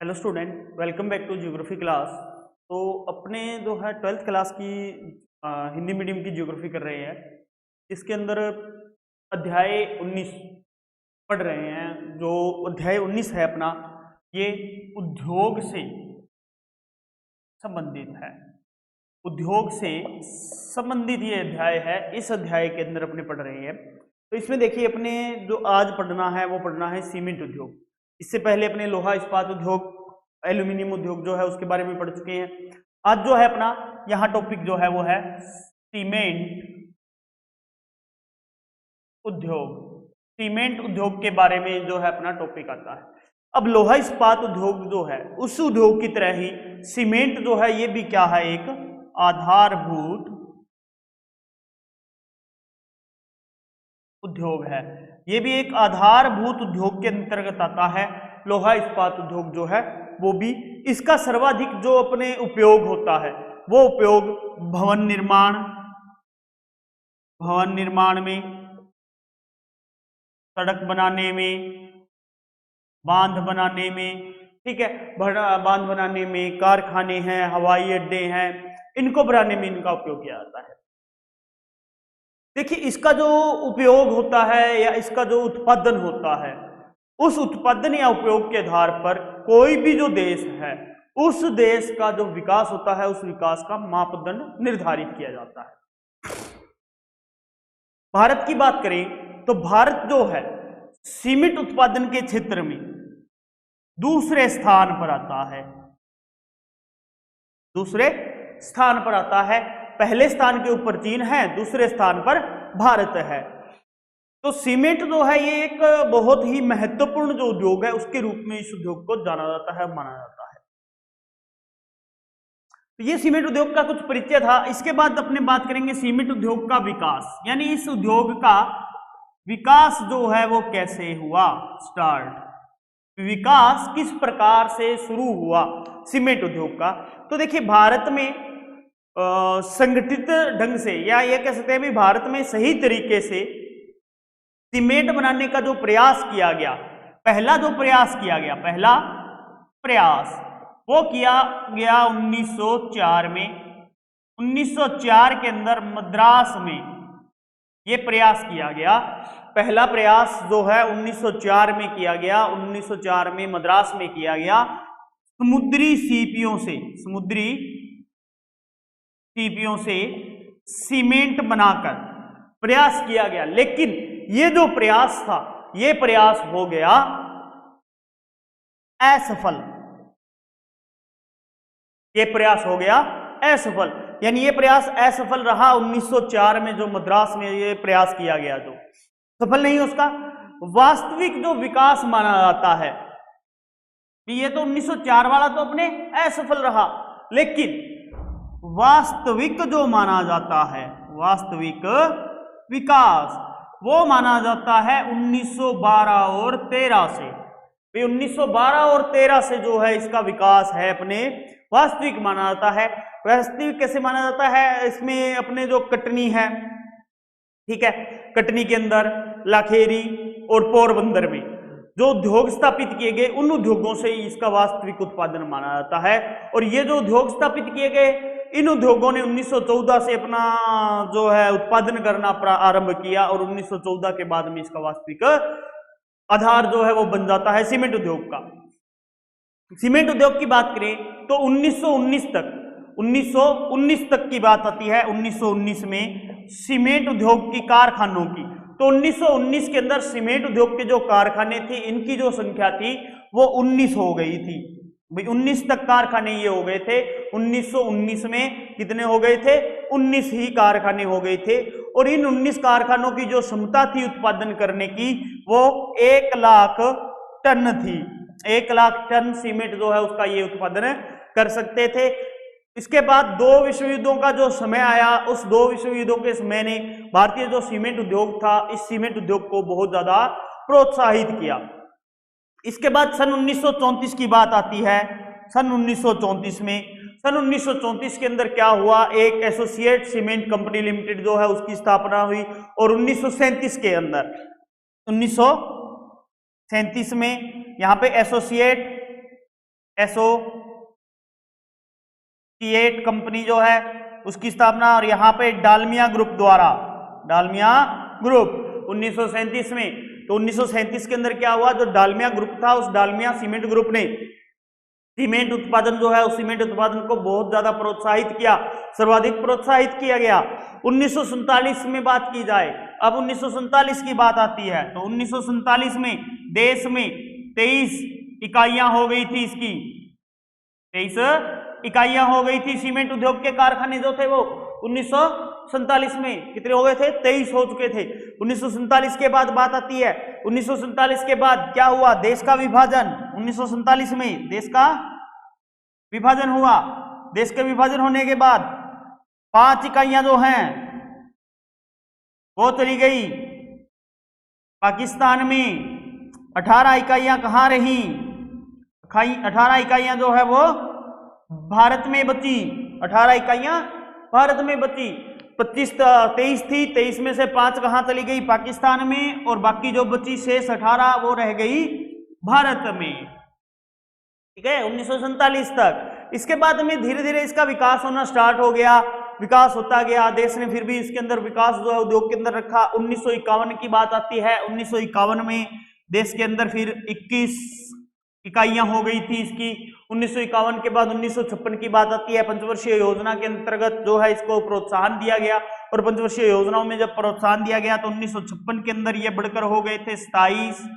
Hello student, welcome back to geography class. तो अपने जो है 12th क्लास की हिंदी मीडियम की ज्योग्राफी कर रहे हैं। इसके अंदर अध्याय 19 पढ़ रहे हैं। जो अध्याय 19 है अपना, ये उद्योग से संबंधित है। उद्योग से संबंधित ये अध्याय है। इस अध्याय के अंदर अपने पढ़ रहे हैं। तो इसमें देखिए, अपने जो आज पढ़ना है वो पढ़ना है सीमेंट उद्योग। इससे पहले अपने लोहा इस्पात उद्योग, एल्यूमिनियम उद्योग जो है उसके बारे में पढ़ चुके हैं। आज जो है अपना यहाँ टॉपिक जो है वो है सीमेंट उद्योग। सीमेंट उद्योग के बारे में जो है अपना टॉपिक आता है। अब लोहा इस्पात उद्योग जो है उस उद्योग की तरह ही सीमेंट जो है ये भी क्या है, एक आधारभूत उद्योग है। ये भी एक आधारभूत उद्योग के अंतर्गत आता है। लोहा इस्पात उद्योग जो है वो भी, इसका सर्वाधिक जो अपने उपयोग होता है वो उपयोग भवन निर्माण में, सड़क बनाने में, बांध बनाने में, ठीक है, बांध बनाने में, कारखाने हैं, हवाई अड्डे हैं, इनको बनाने में इनका उपयोग किया जाता है। देखिए, इसका जो उपयोग होता है या इसका जो उत्पादन होता है, उस उत्पादन या उपयोग के आधार पर कोई भी जो देश है उस देश का जो विकास होता है उस विकास का मापदंड निर्धारित किया जाता है। भारत की बात करें तो भारत जो है सीमेंट उत्पादन के क्षेत्र में दूसरे स्थान पर आता है। दूसरे स्थान पर आता है। पहले स्थान के ऊपर चीन है, दूसरे स्थान पर भारत है। तो सीमेंट जो है ये एक बहुत ही महत्वपूर्ण जो उद्योग है उसके रूप में इस उद्योग को जाना जाता है, माना जाता है। तो ये सीमेंट उद्योग का कुछ परिचय था। इसके बाद अपने बात करेंगे सीमेंट उद्योग का विकास, यानी इस उद्योग का विकास जो है वो कैसे हुआ, स्टार्ट, विकास किस प्रकार से शुरू हुआ सीमेंट उद्योग का। तो देखिए, भारत में संगठित ढंग से, या ये कह सकते हैं भी भारत में सही तरीके से सीमेंट बनाने का जो प्रयास किया गया, पहला प्रयास वो किया गया 1904 में। 1904 के अंदर मद्रास में ये प्रयास किया गया। पहला प्रयास जो है 1904 में किया गया। 1904 में मद्रास में किया गया। समुद्री सीपियों से सीमेंट बनाकर प्रयास किया गया। लेकिन ये जो प्रयास था ये प्रयास हो गया असफल। ये प्रयास हो गया असफल, यानी ये प्रयास असफल रहा। 1904 में जो मद्रास में ये प्रयास किया गया जो सफल नहीं, उसका वास्तविक जो विकास माना जाता है, ये तो 1904 वाला तो अपने असफल रहा, लेकिन वास्तविक जो माना जाता है, वास्तविक विकास, वो माना जाता है 1912 और 13 से। 1912 और 13 से जो है इसका विकास है अपने वास्तविक माना जाता है। वास्तविक कैसे माना जाता है, इसमें अपने जो कटनी है, ठीक है, कटनी के अंदर लाखेरी और पोरबंदर में जो उद्योग स्थापित किए गए, उन उद्योगों से इसका वास्तविक उत्पादन माना जाता है। और ये जो उद्योग स्थापित किए गए, इन उद्योगों ने 1914 से अपना जो है उत्पादन करना आरंभ किया, और 1914 के बाद में इसका वास्तविक आधार जो है वो बन जाता है सीमेंट उद्योग का। सीमेंट उद्योग की बात करें तो 1919 तक की बात आती है। 1919 में सीमेंट उद्योग की कारखानों की, तो 1919 के अंदर सीमेंट उद्योग के जो कारखाने थे इनकी जो संख्या थी वो 19 हो गई थी। भाई 19 तक कारखाने ये हो गए थे। 1919 में कितने हो गए थे, 19 ही कारखाने हो गए थे। और इन 19 कारखानों की जो क्षमता थी उत्पादन करने की वो 1 लाख टन थी। 1 लाख टन सीमेंट जो है उसका ये उत्पादन कर सकते थे। इसके बाद 2 विश्व युद्धों का जो समय आया, उस 2 विश्व युद्धों के समय ने भारतीय जो सीमेंट उद्योग था, इस सीमेंट उद्योग को बहुत ज्यादा प्रोत्साहित किया। इसके बाद सन 1934 की बात आती है। सन 1934 में, सन 1934 के अंदर क्या हुआ, एक एसोसिएट सीमेंट कंपनी लिमिटेड जो है उसकी स्थापना हुई। और 1937 के अंदर, 1937 में यहाँ पे एसोसिएट एसोसिएट कंपनी जो है उसकी स्थापना, और यहाँ पे डालमिया ग्रुप द्वारा, डालमिया ग्रुप 1937 में। तो 1937 के अंदर क्या हुआ, जो डालमिया ग्रुप था उस डालमिया सीमेंट ग्रुप ने सीमेंट उत्पादन जो है उस सीमेंट उत्पादन को बहुत ज्यादा प्रोत्साहित किया, सर्वाधिक प्रोत्साहित किया गया। 1947 में बात की जाए, अब 1947 की बात आती है, तो 1947 में देश में 23 इकाइयां हो गई थी, इसकी 23 इकाइयां हो गई थी। सीमेंट उद्योग के कारखाने जो थे वो 1947 में कितने हो गए थे, 23 हो चुके थे। 1947 के बाद बात आती है, 1947 के बाद क्या हुआ, देश का विभाजन। 1947 में देश का विभाजन हुआ। देश के विभाजन होने के बाद 5 इकाइयां जो हैं वो चली गई पाकिस्तान में। 18 इकाइयां कहां रही, 18 इकाइयां जो है वो भारत में बची, 18 इकाइयां भारत में बची। 23 थी, 23 में से 5 कहां चली गई, पाकिस्तान में, और बाकी जो बची शेष 18 वो रह गई भारत में। ठीक है, 1947 तक। इसके बाद में धीरे धीरे इसका विकास होना स्टार्ट हो गया, विकास होता गया। देश ने फिर भी इसके अंदर विकास जो है उद्योग के अंदर रखा। 1951 की बात आती है, 1951 में देश के अंदर फिर 21 इकाइयां हो गई थी इसकी। 1951 के बाद 1956 की बात आती है, पंचवर्षीय योजना के अंतर्गत जो है इसको प्रोत्साहन दिया गया, और पंचवर्षीय योजनाओं में जब प्रोत्साहन दिया गया तो 1956 के अंदर ये बढ़कर हो गए थे 27।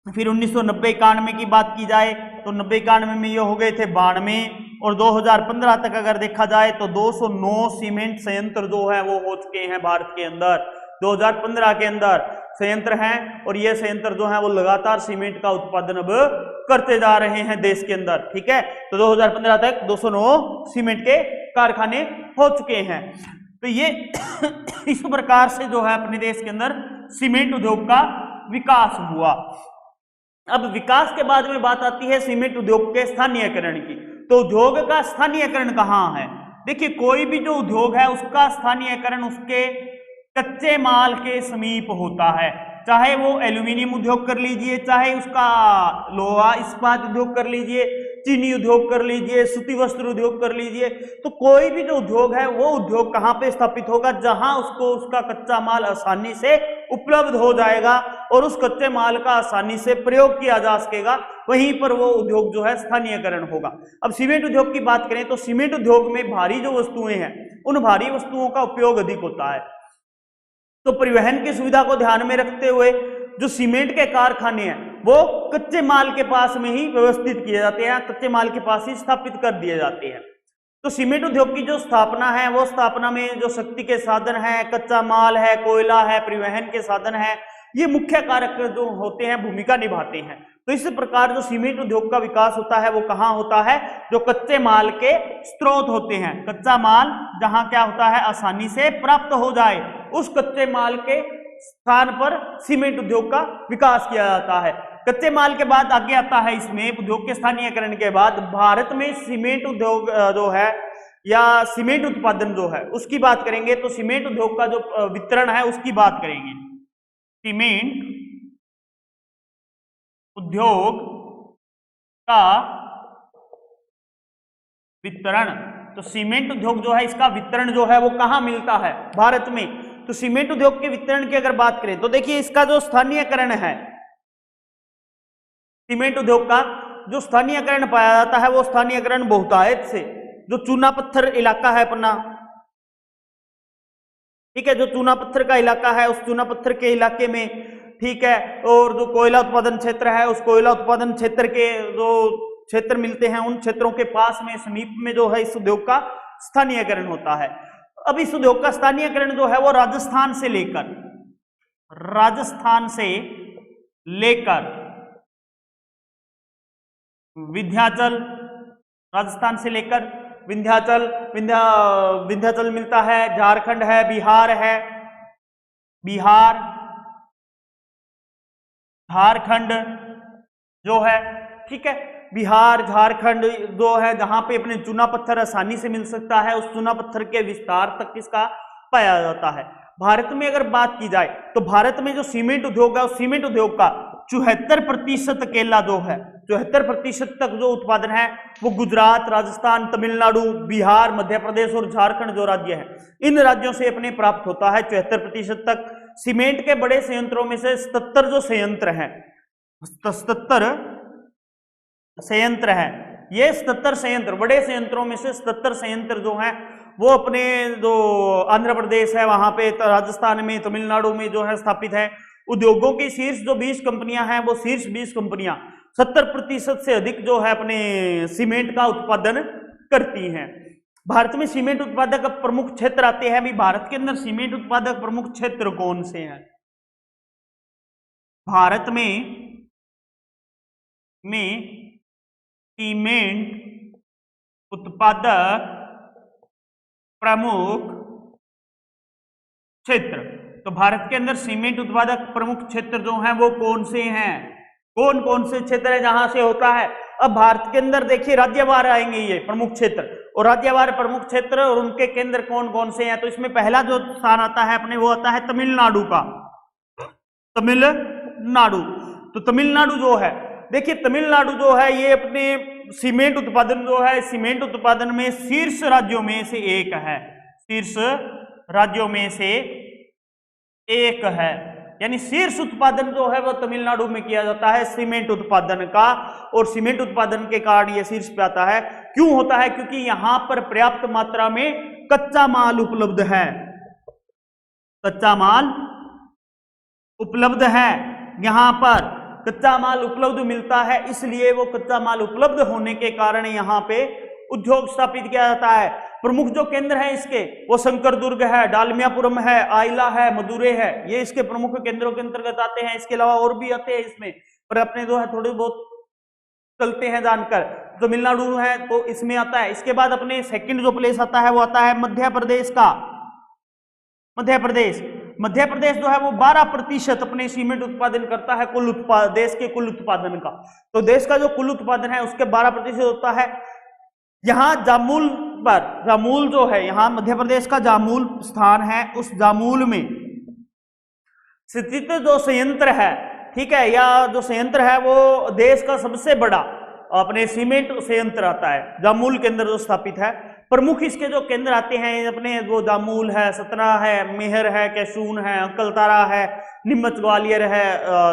फिर 1990-91 की बात की जाए तो 90-91 में ये हो गए थे 92, और 2015 तक अगर देखा जाए तो 209 सीमेंट संयंत्र जो है वो हो चुके हैं भारत के अंदर। 2015 के अंदर संयंत्र हैं, और ये संयंत्र जो है वो लगातार सीमेंट का उत्पादन अब करते जा रहे हैं देश के अंदर। ठीक है, तो 2015 तक 209 सीमेंट के कारखाने हो चुके हैं। तो ये इस प्रकार से जो है अपने देश के अंदर सीमेंट उद्योग का विकास हुआ। अब विकास के बाद में बात आती है सीमेंट उद्योग के स्थानीयकरण की। तो उद्योग का स्थानीयकरण कहाँ है, देखिए कोई भी जो उद्योग है उसका स्थानीयकरण उसके कच्चे माल के समीप होता है। चाहे वो एल्यूमिनियम उद्योग कर लीजिए, चाहे उसका लोहा इस्पात उद्योग कर लीजिए, चीनी उद्योग कर लीजिए, सूती वस्त्र उद्योग कर लीजिए। तो कोई भी जो उद्योग है वो उद्योग कहाँ पे स्थापित होगा, जहां उसको उसका कच्चा माल आसानी से उपलब्ध हो जाएगा और उस कच्चे माल का आसानी से प्रयोग किया जा सकेगा, वहीं पर वो उद्योग जो है स्थानीयकरण होगा। अब सीमेंट उद्योग की बात करें तो सीमेंट उद्योग में भारी जो वस्तुएं हैं उन भारी वस्तुओं का उपयोग अधिक होता है। तो परिवहन की सुविधा को ध्यान में रखते हुए जो सीमेंट के कारखाने हैं वो कच्चे माल के पास में ही व्यवस्थित किए जाते हैं, कच्चे माल के पास ही स्थापित कर दिए जाते हैं। तो सीमेंट उद्योग की जो स्थापना है वो स्थापना में जो शक्ति के साधन है, कच्चा माल है, कोयला है, परिवहन के साधन है, ये मुख्य कारक जो होते हैं भूमिका निभाते हैं। तो इस प्रकार जो सीमेंट उद्योग का विकास होता है वो कहाँ होता है, जो कच्चे माल के स्रोत होते हैं। कच्चा माल जहां क्या होता है आसानी से प्राप्त हो जाए, उस कच्चे माल के स्थान पर सीमेंट उद्योग का विकास किया जाता है। कच्चे माल के बाद आगे आता है इसमें उद्योग के स्थानीयकरण के बाद भारत में सीमेंट उद्योग जो है या सीमेंट उत्पादन जो है उसकी बात करेंगे। तो सीमेंट उद्योग का जो वितरण है उसकी बात करेंगे। सीमेंट उद्योग का वितरण, तो सीमेंट उद्योग जो है इसका वितरण जो है वो कहां मिलता है, भारत में। तो सीमेंट उद्योग के वितरण की अगर बात करें तो देखिए इसका जो स्थानीयकरण है, सीमेंट उद्योग का जो स्थानीयकरण पाया जाता है वो स्थानीयकरण बहुतायत से, जो चूना पत्थर इलाका है अपना, ठीक है, जो चूना पत्थर का इलाका है उस चूना पत्थर के इलाके में, ठीक है, और जो कोयला उत्पादन क्षेत्र है उस कोयला उत्पादन क्षेत्र के जो क्षेत्र मिलते हैं उन क्षेत्रों के पास में समीप में जो है इस उद्योग का स्थानीयकरण होता है। अब इस उद्योग का स्थानीयकरण जो है वो राजस्थान से लेकर विंध्याचल, राजस्थान से लेकर विंध्याचल मिलता है, झारखंड है, बिहार झारखंड जो है, ठीक है, बिहार झारखंड जो है जहां पे अपने चूना पत्थर आसानी से मिल सकता है, उस चूना पत्थर के विस्तार तक इसका पाया जाता है। भारत में अगर बात की जाए तो भारत में जो सीमेंट उद्योग है उस सीमेंट उद्योग का 74% केला जो है, 74% तक जो उत्पादन है वो गुजरात, राजस्थान, तमिलनाडु, बिहार, मध्य प्रदेश और झारखंड जो राज्य है, इन राज्यों से अपने प्राप्त होता है 74% तक। सीमेंट के बड़े संयंत्रों में से 77 जो संयंत्र हैं, 77 संयंत्र है, ये 77 संयंत्र, बड़े संयंत्रों में से 77 संयंत्र जो हैं वो अपने जो आंध्र प्रदेश है वहां पे, राजस्थान में, तमिलनाडु में जो है स्थापित है। उद्योगों की शीर्ष जो 20 कंपनियां हैं, वो शीर्ष 20 कंपनियां 70% से अधिक जो है अपने सीमेंट का उत्पादन करती हैं। भारत में सीमेंट उत्पादक प्रमुख क्षेत्र आते हैं। अभी भारत के अंदर सीमेंट उत्पादक प्रमुख क्षेत्र कौन से हैं? भारत में सीमेंट उत्पादक प्रमुख क्षेत्र, तो भारत के अंदर सीमेंट उत्पादक प्रमुख क्षेत्र जो हैं वो कौन से हैं? कौन कौन से क्षेत्र है जहां से होता है? अब भारत के अंदर देखिए राज्यवार आएंगे ये प्रमुख क्षेत्र, और राज्यवार प्रमुख क्षेत्र और उनके केंद्र कौन कौन से हैं। तो इसमें पहला जो स्थान आता है अपने, वो आता है तमिलनाडु का, तमिलनाडु। तो तमिलनाडु जो है, देखिए तमिलनाडु जो है ये अपने सीमेंट उत्पादन जो है, सीमेंट उत्पादन में शीर्ष राज्यों में से एक है, शीर्ष राज्यों में से एक है। यानी शीर्ष उत्पादन जो है वो तमिलनाडु में किया जाता है सीमेंट उत्पादन का, और सीमेंट उत्पादन के कारण ये शीर्ष पे आता है। क्यों होता है? क्योंकि यहां पर पर्याप्त मात्रा में कच्चा माल उपलब्ध है, कच्चा माल उपलब्ध है, यहां पर कच्चा माल उपलब्ध मिलता है, इसलिए वो कच्चा माल उपलब्ध होने के कारण यहां पे उद्योग स्थापित किया जाता है। प्रमुख जो केंद्र है इसके, वो शंकरदुर्ग है, डालमियापुरम है, आइला है, मदुरै है, ये इसके प्रमुख केंद्रों के अंतर्गत आते हैं। इसके अलावा और भी आते हैं इसमें, पर अपने जो है थोड़े बहुत चलते हैं जानकर। तमिलनाडु है तो इसमें आता है। इसके बाद अपने सेकंड जो प्लेस आता है वो आता है मध्य प्रदेश का। मध्य प्रदेश जो है वो 12% अपने सीमेंट उत्पादन करता है कुल देश के कुल उत्पादन का। तो देश का जो कुल उत्पादन है उसके 12% होता है। यहां जामूल पर, जामूल जो है, यहां मध्य प्रदेश का जामूल स्थान है, उस जामूल में स्थित जो संयंत्र है, ठीक है, या जो संयंत्र है वो देश का सबसे बड़ा अपने सीमेंट संयंत्र आता है, जामूल केंद्र जो स्थापित है। प्रमुख इसके जो केंद्र आते हैं अपने, वो जामूल है, सतना है, मेहर है, कैसून है, अंकलतारा है, नीमच ग्वालियर है,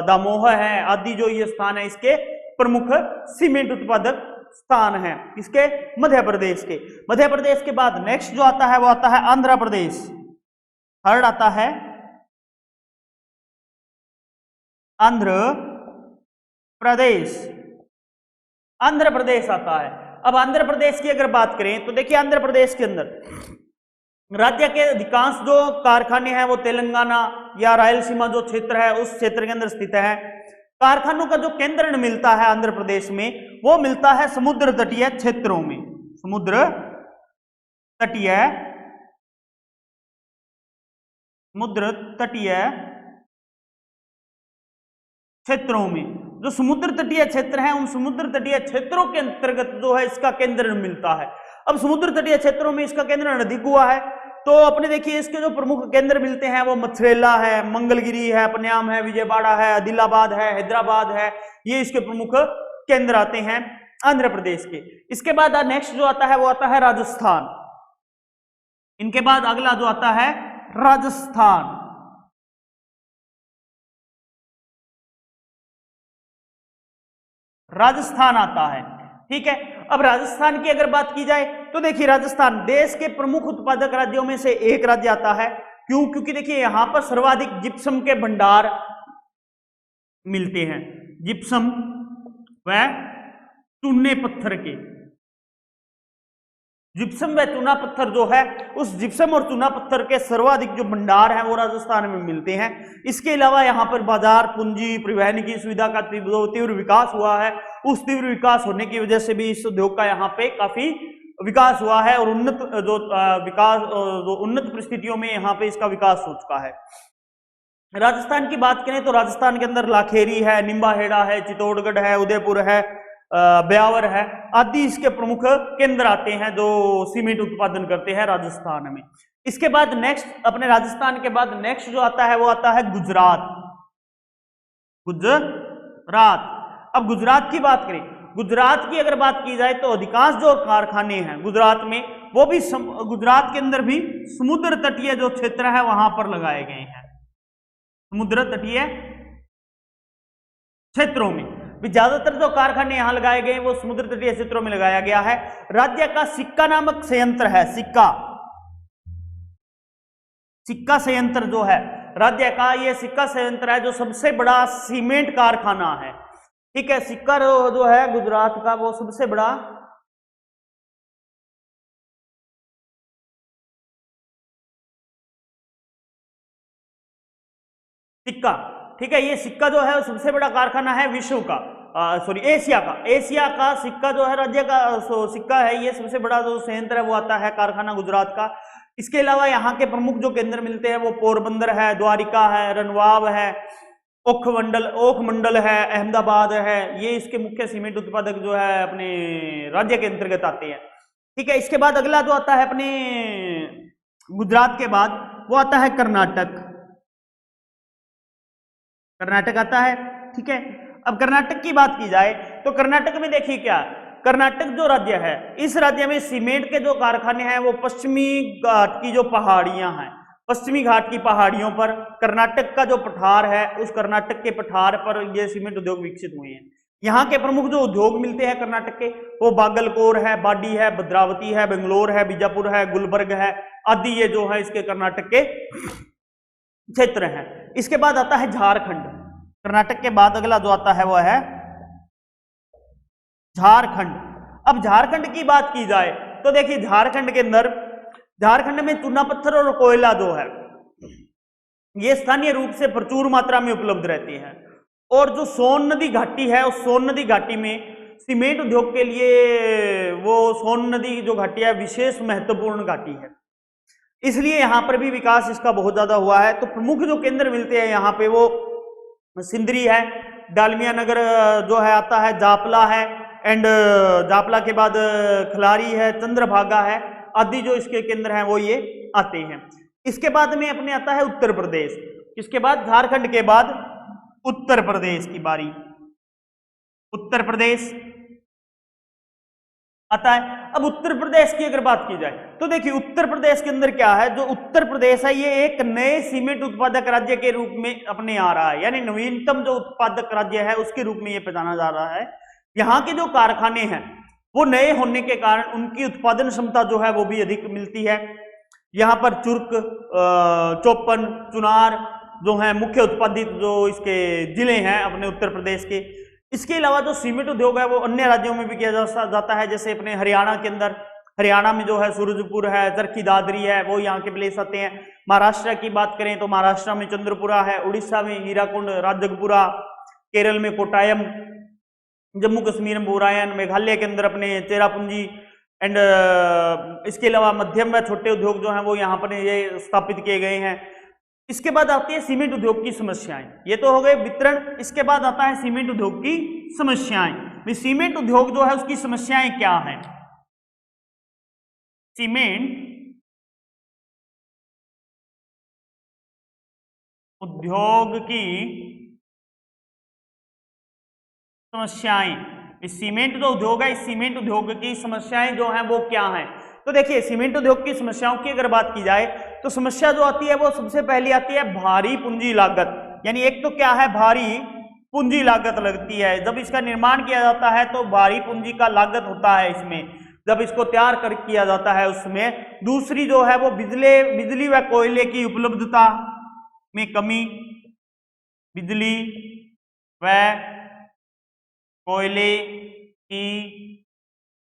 दामोह है, आदि जो ये स्थान है इसके प्रमुख सीमेंट उत्पादक स्थान है, इसके मध्य प्रदेश के। मध्य प्रदेश के बाद नेक्स्ट जो आता है वो आता है आंध्र प्रदेश। थर्ड आता है आंध्र प्रदेश। आंध्र प्रदेश आता है। अब आंध्र प्रदेश की अगर बात करें तो देखिए आंध्र प्रदेश के अंदर राज्य के अधिकांश जो कारखाने हैं वो तेलंगाना या रायलसीमा जो क्षेत्र है उस क्षेत्र के अंदर स्थित है। कारखानों का जो केंद्र मिलता है आंध्र प्रदेश में, वो मिलता है समुद्र तटीय क्षेत्रों में, समुद्र तटीय क्षेत्रों में। जो समुद्र तटीय क्षेत्र हैं उन समुद्र तटीय क्षेत्रों के अंतर्गत जो है इसका केंद्र मिलता है। अब समुद्र तटीय क्षेत्रों में इसका केंद्र नदी कुआ है, तो अपने देखिए इसके जो प्रमुख केंद्र मिलते हैं वो मथुरेला है, मंगलगिरी है, पन्याम है, विजयवाड़ा है, आदिलाबाद है, हैदराबाद है, ये इसके प्रमुख केंद्र आते हैं आंध्र प्रदेश के। इसके बाद नेक्स्ट जो आता है वो आता है राजस्थान। इनके बाद अगला जो आता है राजस्थान। राजस्थान आता है, ठीक है। अब राजस्थान की अगर बात की जाए तो देखिए राजस्थान देश के प्रमुख उत्पादक राज्यों में से एक राज्य आता है। क्यों? क्योंकि देखिए यहां पर सर्वाधिक जिप्सम के भंडार मिलते हैं, जिप्सम व चूने पत्थर के। जिप्सम व चूना पत्थर जो है, उस जिप्सम और चूना पत्थर के सर्वाधिक जो भंडार हैं वो राजस्थान में मिलते हैं। इसके अलावा यहाँ पर बाजार, पूंजी, परिवहन की सुविधा का तीव्र विकास हुआ है। उस तीव्र विकास होने की वजह से भी इस उद्योग का यहाँ पे काफी विकास हुआ है, और उन्नत परिस्थितियों में यहाँ पे इसका विकास हो चुका है। राजस्थान की बात करें तो राजस्थान के अंदर लाखेरी है, निम्बाहेड़ा है, चित्तौड़गढ़ है, उदयपुर है, ब्यावर है, आदि इसके प्रमुख केंद्र आते हैं जो सीमेंट उत्पादन करते हैं राजस्थान में। इसके बाद नेक्स्ट, अपने राजस्थान के बाद नेक्स्ट जो आता है वो आता है गुजरात। गुजरात। अब गुजरात की बात करें, गुजरात की अगर बात की जाए तो अधिकांश जो कारखाने हैं गुजरात में, वो भी गुजरात के अंदर भी समुद्र तटीय जो क्षेत्र है वहां पर लगाए गए हैं, समुद्र तटीय क्षेत्रों में भी ज्यादातर जो कारखाने यहां लगाए गए हैं वो समुद्र तटीय क्षेत्रों में लगाया गया है। राज्य का सिक्का नामक संयंत्र है, सिक्का, सिक्का संयंत्र जो है राज्य का, ये सिक्का संयंत्र है जो सबसे बड़ा सीमेंट कारखाना है। ठीक है, सिक्का जो है गुजरात का वो सबसे बड़ा सिक्का, ठीक है, ये सिक्का जो है सबसे बड़ा कारखाना है विश्व का, सॉरी एशिया का, एशिया का सिक्का जो है राज्य का सिक्का है, ये सबसे बड़ा जो संयंत्र है वो आता है कारखाना गुजरात का। इसके अलावा यहाँ के प्रमुख जो केंद्र मिलते हैं वो पोरबंदर है, द्वारिका है, रनवाब है, ओखमंडल है, अहमदाबाद है, ये इसके मुख्य सीमेंट उत्पादक जो है अपने राज्य के अंतर्गत आते हैं। ठीक है, इसके बाद अगला जो आता है अपने गुजरात के बाद वो आता है कर्नाटक, कर्नाटक आता है। ठीक है, अब कर्नाटक की बात की जाए तो कर्नाटक में देखिए क्या, कर्नाटक जो राज्य है, इस राज्य में सीमेंट के जो कारखाने हैं वो पश्चिमी घाट की जो पहाड़ियां हैं, पश्चिमी घाट की पहाड़ियों पर कर्नाटक का जो पठार है, उस कर्नाटक के पठार पर ये सीमेंट उद्योग विकसित हुए हैं। यहाँ के प्रमुख जो उद्योग मिलते हैं कर्नाटक के वो बागलकोर है, बाडी है, भद्रावती है, बेंगलोर है, बीजापुर है, गुलबर्ग है आदि, ये जो है इसके कर्नाटक के क्षेत्र हैं। इसके बाद आता है झारखंड, कर्नाटक के बाद अगला जो आता है वो है झारखंड। अब झारखंड की बात की जाए तो देखिए झारखंड के अंदर, झारखंड में चूना पत्थर और कोयला जो है ये स्थानीय रूप से प्रचुर मात्रा में उपलब्ध रहते हैं, और जो सोन नदी घाटी है उस सोन नदी घाटी में सीमेंट उद्योग के लिए वो सोन नदी जो घाटी है विशेष महत्वपूर्ण घाटी है, इसलिए यहां पर भी विकास इसका बहुत ज्यादा हुआ है। तो प्रमुख जो केंद्र मिलते हैं यहाँ पे वो सिंदरी है, डालमिया नगर जो है आता है, जापला है, एंड जापला के बाद खलारी है, चंद्रभागा है आदि जो इसके केंद्र हैं वो ये आते हैं। इसके बाद में अपने आता है उत्तर प्रदेश, इसके बाद झारखंड के बाद उत्तर प्रदेश की बारी, उत्तर प्रदेश आता है। अब उत्तर प्रदेश की अगर बात की जाए तो देखिए उत्तर प्रदेश के अंदर क्या है, जो उत्तर प्रदेश है ये एक नए सीमेंट उत्पादक राज्य के रूप में अपने आ रहा है, यानी नवीनतम जो उत्पादक राज्य है उसके रूप में ये पहचाना जा रहा है। यहाँ के जो कारखाने हैं वो नए होने के कारण उनकी उत्पादन क्षमता जो है वो भी अधिक मिलती है। यहाँ पर चुर्क, चौपन, चुनार जो है मुख्य उत्पादित जो इसके जिले हैं अपने उत्तर प्रदेश के। इसके अलावा जो सीमेंट उद्योग है वो अन्य राज्यों में भी किया जाता है, जैसे अपने हरियाणा के अंदर, हरियाणा में जो है सूरजपुर है, चरखी दादरी है, वो यहाँ के प्लेस आते हैं। महाराष्ट्र की बात करें तो महाराष्ट्र में चंद्रपुरा है, उड़ीसा में हीराकुंड, राजगपुरा, केरल में कोटायम, जम्मू कश्मीर में बोरायन, मेघालय के अंदर अपने चेरापूंजी, एंड इसके अलावा मध्यम व छोटे उद्योग जो हैं वो यहाँ पर ये स्थापित किए गए हैं। इसके बाद आती है सीमेंट उद्योग की समस्याएं, ये तो हो गए वितरण। इसके बाद आता है सीमेंट उद्योग की समस्याएं। सीमेंट उद्योग जो है उसकी समस्याएं क्या हैं? सीमेंट उद्योग की समस्याएं, इस सीमेंट जो उद्योग है, इस सीमेंट उद्योग की समस्याएं जो हैं वो क्या हैं? तो देखिए सीमेंट उद्योग की समस्याओं की अगर बात की जाए तो समस्या जो आती है वो सबसे पहली आती है भारी पूंजी लागत। यानी एक तो क्या है, भारी पूंजी लागत लगती है। जब इसका निर्माण किया जाता है तो भारी पूंजी का लागत होता है इसमें, जब इसको तैयार कर किया जाता है उसमें। दूसरी जो है वो बिजली व कोयले की उपलब्धता में कमी, बिजली व कोयले की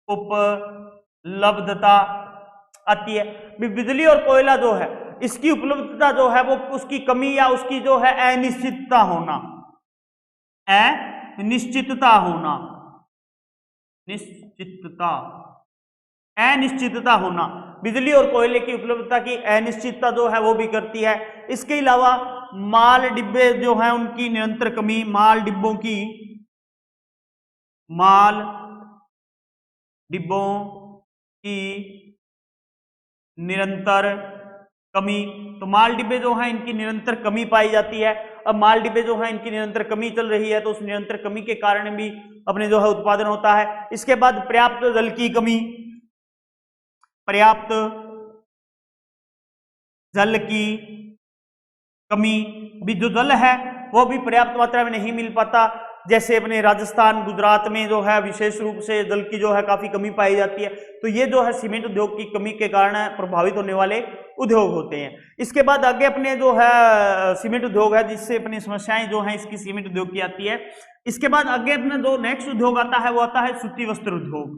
उपलब्धता आती है। बिजली और कोयला जो है इसकी उपलब्धता जो है वो उसकी कमी या उसकी जो है अनिश्चितता होना, अनिश्चितता होना, अनिश्चितता होना, बिजली और कोयले की उपलब्धता की अनिश्चितता जो है वो भी करती है। इसके अलावा माल डिब्बे जो हैं उनकी निरंतर कमी, माल डिब्बों की निरंतर कमी, तो माल डिब्बे जो हैं इनकी निरंतर कमी पाई जाती है। अब माल डिब्बे जो है इनकी निरंतर कमी चल रही है, तो उस निरंतर कमी के कारण भी अपने जो है उत्पादन होता है। इसके बाद पर्याप्त जल की कमी, पर्याप्त जल की कमी, भी जो जल है वो भी पर्याप्त मात्रा में नहीं मिल पाता। जैसे अपने राजस्थान, गुजरात में जो है विशेष रूप से जल की जो है काफी कमी पाई जाती है। तो ये जो है सीमेंट उद्योग की कमी के कारण प्रभावित होने वाले उद्योग होते हैं। इसके बाद आगे अपने जो है सीमेंट उद्योग है, जिससे अपनी समस्याएं जो है इसकी सीमेंट उद्योग की आती है। इसके बाद आगे अपना जो नेक्स्ट उद्योग आता है वो आता है सूती वस्त्र उद्योग।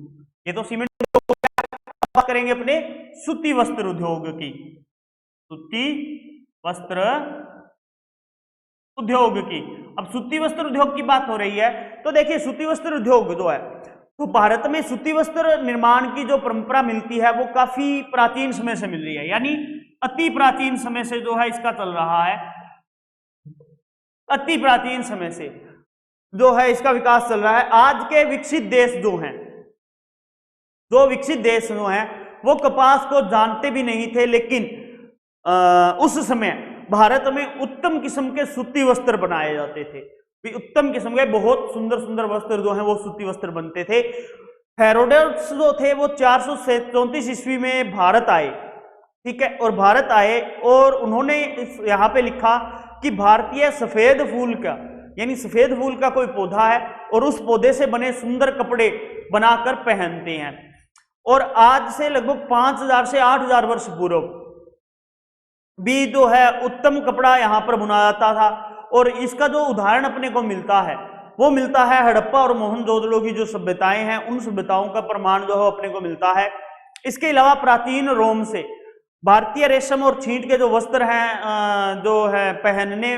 ये तो सीमेंट उद्योग, बात करेंगे अपने सूती वस्त्र उद्योग की, सूती वस्त्र उद्योग की। अब सूती वस्त्र उद्योग की बात हो रही है, तो देखिए सूती वस्त्र उद्योग जो है, तो भारत में सूती वस्त्र निर्माण की जो परंपरा मिलती है वो काफी प्राचीन समय से मिल रही है, यानी अति प्राचीन समय से जो है इसका चल रहा है। अति प्राचीन समय से जो है इसका विकास चल रहा है। आज के विकसित देश जो हैं, जो विकसित देश जो हैं वो कपास को जानते भी नहीं थे, लेकिन उस समय भारत में उत्तम किस्म के सूती वस्त्र बनाए जाते थे। उत्तम किस्म के बहुत सुंदर सुंदर वस्त्र जो हैं वो सूती वस्त्र बनते थे। हेरोडोटस जो थे वो 434 ईस्वी में भारत आए, ठीक है, और भारत आए और उन्होंने यहाँ पे लिखा कि भारतीय सफेद फूल का, यानी सफेद फूल का कोई पौधा है और उस पौधे से बने सुंदर कपड़े बनाकर पहनते हैं। और आज से लगभग 5000 से 8000 वर्ष पूर्व भी जो है उत्तम कपड़ा यहाँ पर बुना जाता था। और इसका जो उदाहरण अपने को मिलता है वो मिलता है हड़प्पा और मोहनजोदड़ो की जो सभ्यताएं हैं, उन सभ्यताओं का प्रमाण जो है अपने को मिलता है। इसके अलावा प्राचीन रोम से भारतीय रेशम और छींट के जो वस्त्र हैं, जो है पहनने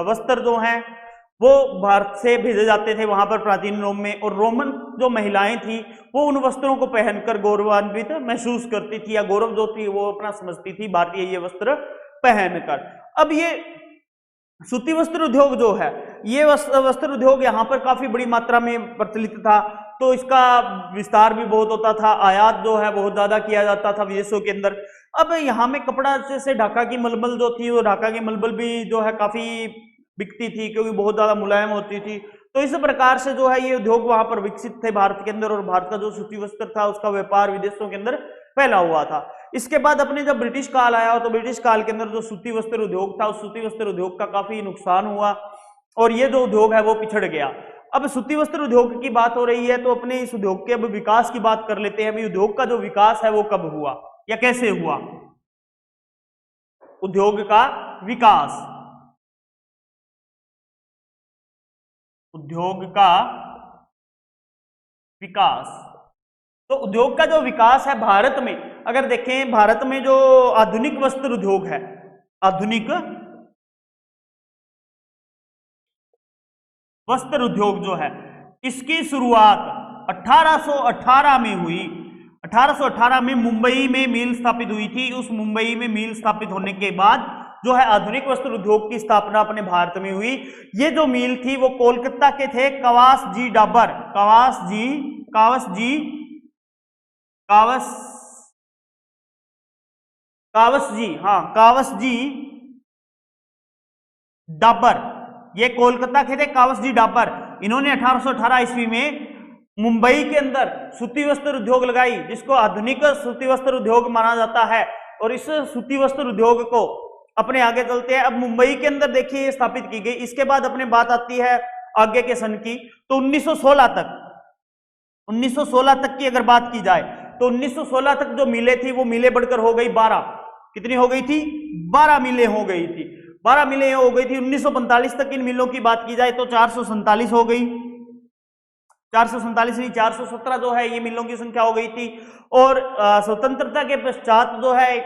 वस्त्र जो हैं वो भारत से भेजे जाते थे वहां पर प्राचीन रोम में। और रोमन जो महिलाएं थी वो उन वस्त्रों को पहनकर गौरवान्वित महसूस करती थी, या गौरव जो थी वो अपना समझती थी भारतीय ये वस्त्र पहनकर। अब ये सूती वस्त्र उद्योग जो है, ये वस्त्र उद्योग यहाँ पर काफी बड़ी मात्रा में प्रचलित था, तो इसका विस्तार भी बहुत होता था, आयात जो है बहुत ज्यादा किया जाता था विदेशों के अंदर। अब यहाँ में कपड़ा जैसे ढाका की मलमल जो थी, वो ढाका की मलमल भी जो है काफी बिकती थी क्योंकि बहुत ज्यादा मुलायम होती थी। तो इस प्रकार से जो है ये उद्योग वहां पर विकसित थे भारत के अंदर, और भारत का जो सूती वस्त्र था उसका व्यापार विदेशों के अंदर फैला हुआ था। इसके बाद अपने जब ब्रिटिश काल आया तो ब्रिटिश काल के अंदर जो सूती वस्त्र उद्योग था, उस सूती वस्त्र उद्योग का काफी नुकसान हुआ और ये जो उद्योग है वो पिछड़ गया। अब सूती वस्त्र उद्योग की बात हो रही है तो अपने इस उद्योग के अब विकास की बात कर लेते हैं। अभी उद्योग का जो विकास है वो कब हुआ या कैसे हुआ? उद्योग का विकास, उद्योग का विकास, तो उद्योग का जो विकास है भारत में, अगर देखें भारत में जो आधुनिक वस्त्र उद्योग है, आधुनिक वस्त्र उद्योग जो है, इसकी शुरुआत 1818 में हुई। 1818 में मुंबई में मिल स्थापित हुई थी। उस मुंबई में मिल स्थापित होने के बाद जो है आधुनिक वस्त्र उद्योग की स्थापना अपने भारत में हुई। ये जो मिल थी वो कोलकाता के थे कावास जी डाबर, कावस जी डाबर, ये कोलकाता के थे कावस जी डाबर। इन्होंने 1818 ईस्वी में मुंबई के अंदर सूती वस्त्र उद्योग लगाई, जिसको आधुनिक सूती वस्त्र उद्योग माना जाता है। और इस सूती वस्त्र उद्योग को अपने आगे चलते हैं। अब मुंबई के अंदर देखिए स्थापित की गई। इसके बाद अपने बात आती है आगे के सन की, तो 1916 तक की अगर बात की जाए तो 1916 तक जो मिलें थी वो मिलें बढ़कर हो गई 12। कितनी हो गई थी? 12 मिलें हो गई थी। 12 मिलें हो गई थी। 1945 तक इन मिलों की बात की जाए तो 447 हो गई। 447 नहीं, 417 जो है ये मिलों की संख्या हो गई थी। और स्वतंत्रता के पश्चात जो है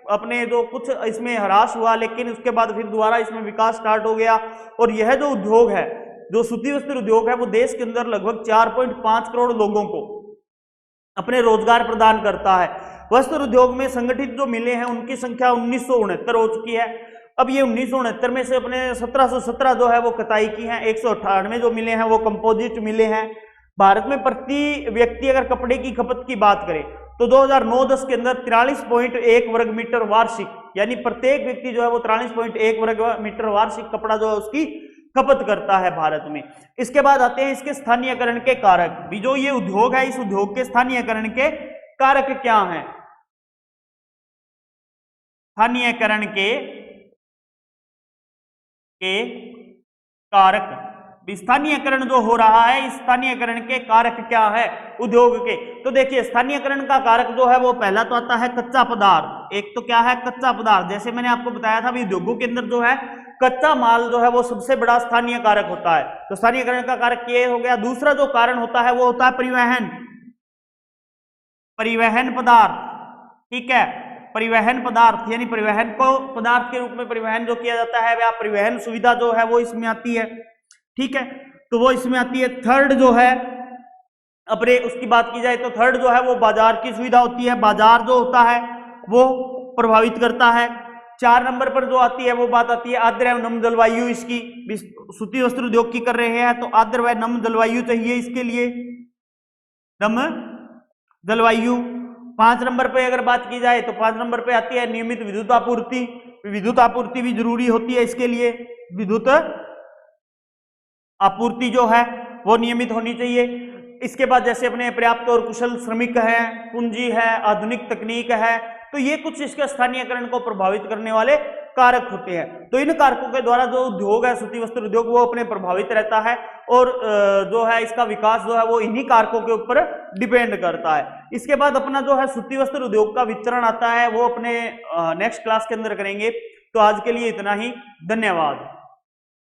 अपने जो कुछ इसमें ह्रास हुआ, लेकिन उसके बाद फिर दोबारा इसमें विकास स्टार्ट हो गया। और यह जो उद्योग है, जो सूती वस्त्र उद्योग है, वो देश के अंदर लगभग 4.5 करोड़ लोगों को अपने रोजगार प्रदान करता है। वस्त्र उद्योग में संगठित जो मिले हैं उनकी संख्या 1969 हो चुकी है। अब ये 1969 में से अपने 1717 जो है वो कताई की हैं, 198 जो मिले हैं वो कंपोजिट मिले हैं। भारत में प्रति व्यक्ति अगर कपड़े की खपत की बात करें तो 2009-10 के अंदर 43.1 वर्ग मीटर वार्षिक, यानी प्रत्येक व्यक्ति जो है वो 43.1 वर्ग मीटर वार्षिक कपड़ा जो है उसकी खपत करता है भारत में। इसके बाद आते हैं इसके स्थानीयकरण के कारक भी, जो ये उद्योग है इस उद्योग के स्थानीयकरण के कारक क्या हैं। स्थानीयकरण के कारक, स्थानीयकरण जो हो रहा है इस स्थानीयकरण के कारक क्या है उद्योग के। तो देखिए स्थानीयकरण का कारक जो है वो पहला तो आता है कच्चा पदार्थ। एक तो क्या है कच्चा पदार्थ, जैसे मैंने आपको बताया था उद्योगों के अंदर जो है कच्चा माल जो है वो सबसे बड़ा स्थानीय कारक होता है। तो स्थानीयकरण का कारक ये हो गया। दूसरा जो कारण होता है वो होता है परिवहन पदार्थ, ठीक है, परिवहन पदार्थ, यानी परिवहन को पदार्थ के रूप में परिवहन जो किया जाता है वह परिवहन सुविधा जो है वो इसमें आती है, ठीक है, तो वो इसमें आती है। थर्ड जो है अपने उसकी बात की जाए तो थर्ड जो है वो बाजार की सुविधा होती है, बाजार जो होता है वो प्रभावित करता है। 4 नंबर पर जो आती है वो बात आती है आर्द्र एवं नम जलवायु। इसकी सूती वस्त्र उद्योग की कर रहे हैं तो आर्द्र व नम जलवायु चाहिए इसके लिए, नम जलवायु। 5 नंबर पे अगर बात की जाए तो 5 नंबर पे आती है नियमित विद्युत आपूर्ति। विद्युत आपूर्ति भी जरूरी होती है इसके लिए, विद्युत आपूर्ति जो है वो नियमित होनी चाहिए। इसके बाद जैसे अपने पर्याप्त और कुशल श्रमिक है, पूंजी है, आधुनिक तकनीक है, तो ये कुछ इसके स्थानीयकरण को प्रभावित करने वाले कारक होते हैं। तो इन कारकों के द्वारा जो उद्योग है सूती वस्त्र उद्योग वो अपने प्रभावित रहता है और जो है इसका विकास जो है वो इन्हीं कारकों के ऊपर डिपेंड करता है। इसके बाद अपना जो है सूती वस्त्र उद्योग का वितरण आता है वो अपने नेक्स्ट क्लास के अंदर करेंगे। तो आज के लिए इतना ही, धन्यवाद।